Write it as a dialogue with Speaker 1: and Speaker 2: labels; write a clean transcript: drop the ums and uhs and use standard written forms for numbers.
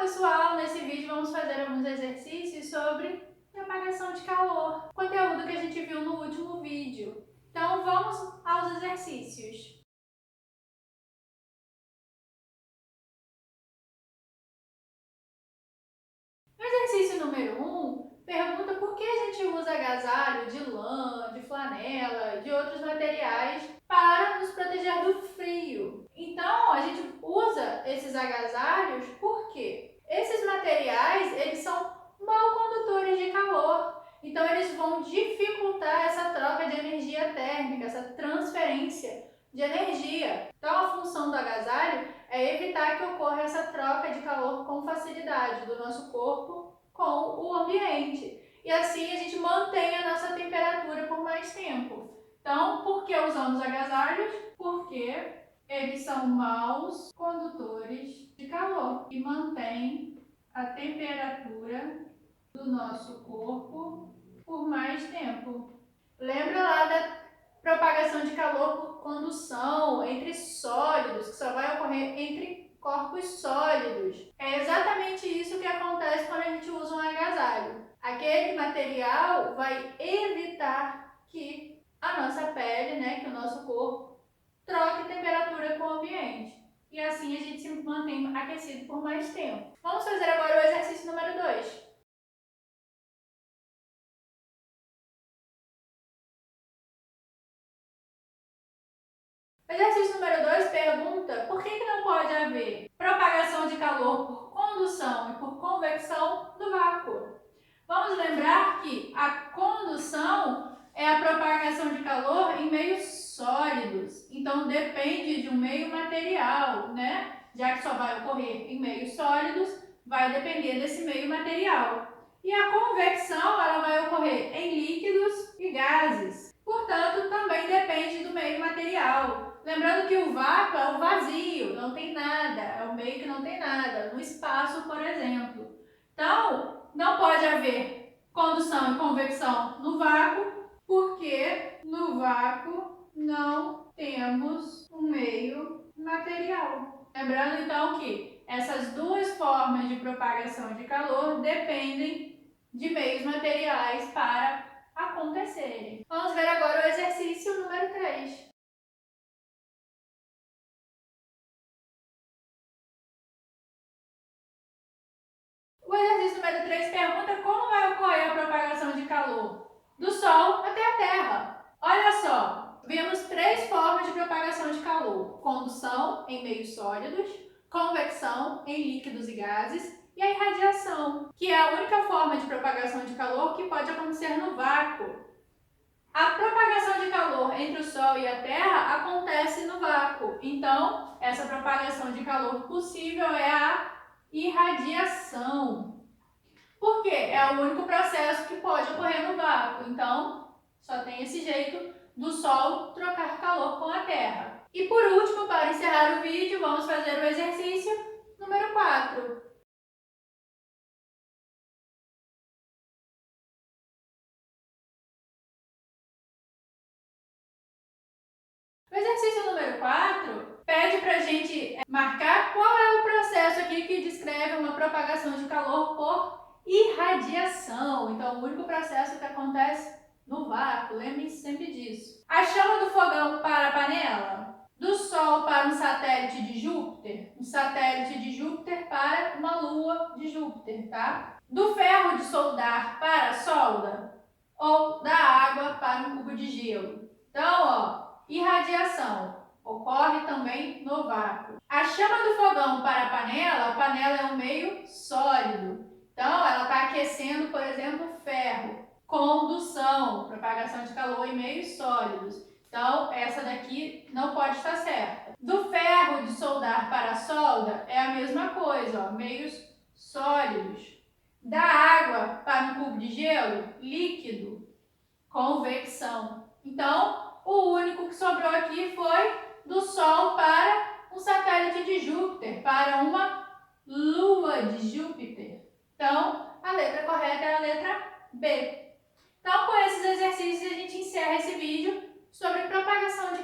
Speaker 1: pessoal, nesse vídeo vamos fazer alguns exercícios sobre propagação de calor, conteúdo que a gente viu no último vídeo. Então vamos aos exercícios. No exercício número 1, pergunta por que a gente usa agasalho de lã, de flanela, de outros materiais para nos proteger do frio. Então a gente usa esses agasalhos porque esses materiais eles são mal condutores de calor. Então eles vão dificultar essa troca de energia térmica, essa transferência de energia. Então a função do agasalho é evitar que ocorra essa troca de calor com facilidade do nosso corpo com o ambiente. E assim a gente mantém a nossa temperatura por mais tempo. Então, por que usamos agasalhos? Porque eles são maus condutores de calor e mantêm a temperatura do nosso corpo por mais tempo. Lembra lá da propagação de calor por condução entre sólidos, que só vai ocorrer entre corpos sólidos. É exatamente isso que acontece quando a gente usa um agasalho. Aquele material vai evitar que a nossa pele, que o nosso corpo, troque temperatura com o ambiente. E assim a gente se mantém aquecido por mais tempo. Vamos fazer agora o exercício número 2. O exercício número 2 pergunta por que não pode haver propagação de calor por condução e por convecção no vácuo. Vamos lembrar que a condução é a propagação de calor em meios sólidos, então depende de um meio material, Já que só vai ocorrer em meios sólidos, vai depender desse meio material. E a convecção ela vai ocorrer em líquidos e gases, portanto também depende do meio material. Lembrando que o vácuo é o vazio, não tem nada, é o meio que não tem nada, no espaço, por exemplo. Então, não pode haver condução e convecção no vácuo, porque no vácuo não temos um meio material. Lembrando, então, que essas duas formas de propagação de calor dependem de meios materiais para acontecerem. Vamos ver agora o exercício número 3. O exercício número 3 pergunta como vai ocorrer a propagação de calor do Sol até a Terra. Olha só, vemos 3 formas de propagação de calor: condução em meios sólidos, convecção em líquidos e gases e a irradiação, que é a única forma de propagação de calor que pode acontecer no vácuo. A propagação de calor entre o Sol e a Terra acontece no vácuo, então essa propagação de calor possível é a irradiação. Por quê? É o único processo que pode ocorrer no vácuo, então só tem esse jeito do Sol trocar calor com a Terra. E por último, para encerrar o vídeo, vamos fazer o exercício número 4. O exercício número 4 pede para a gente marcar qual é o processo aqui que descreve uma propagação de calor por irradiação. Então, o único processo que acontece no vácuo, lembrem-se sempre disso. A chama do fogão para a panela, do Sol para um satélite de Júpiter, um satélite de Júpiter para uma lua de Júpiter, tá? Do ferro de soldar para a solda ou da água para um cubo de gelo. Então, irradiação ocorre também no vácuo. A chama do fogão para a panela é um meio sólido. Então, ela está aquecendo, por exemplo, ferro. Condução, propagação de calor em meios sólidos. Então, essa daqui não pode estar certa. Do ferro de soldar para a solda é a mesma coisa, meios sólidos. Da água para um cubo de gelo, líquido, convecção. Então, o único que sobrou aqui foi do Sol para um satélite de Júpiter, para uma lua de Júpiter. Então, a letra correta é a letra B. Então, com esses exercícios, a gente encerra esse vídeo sobre propagação de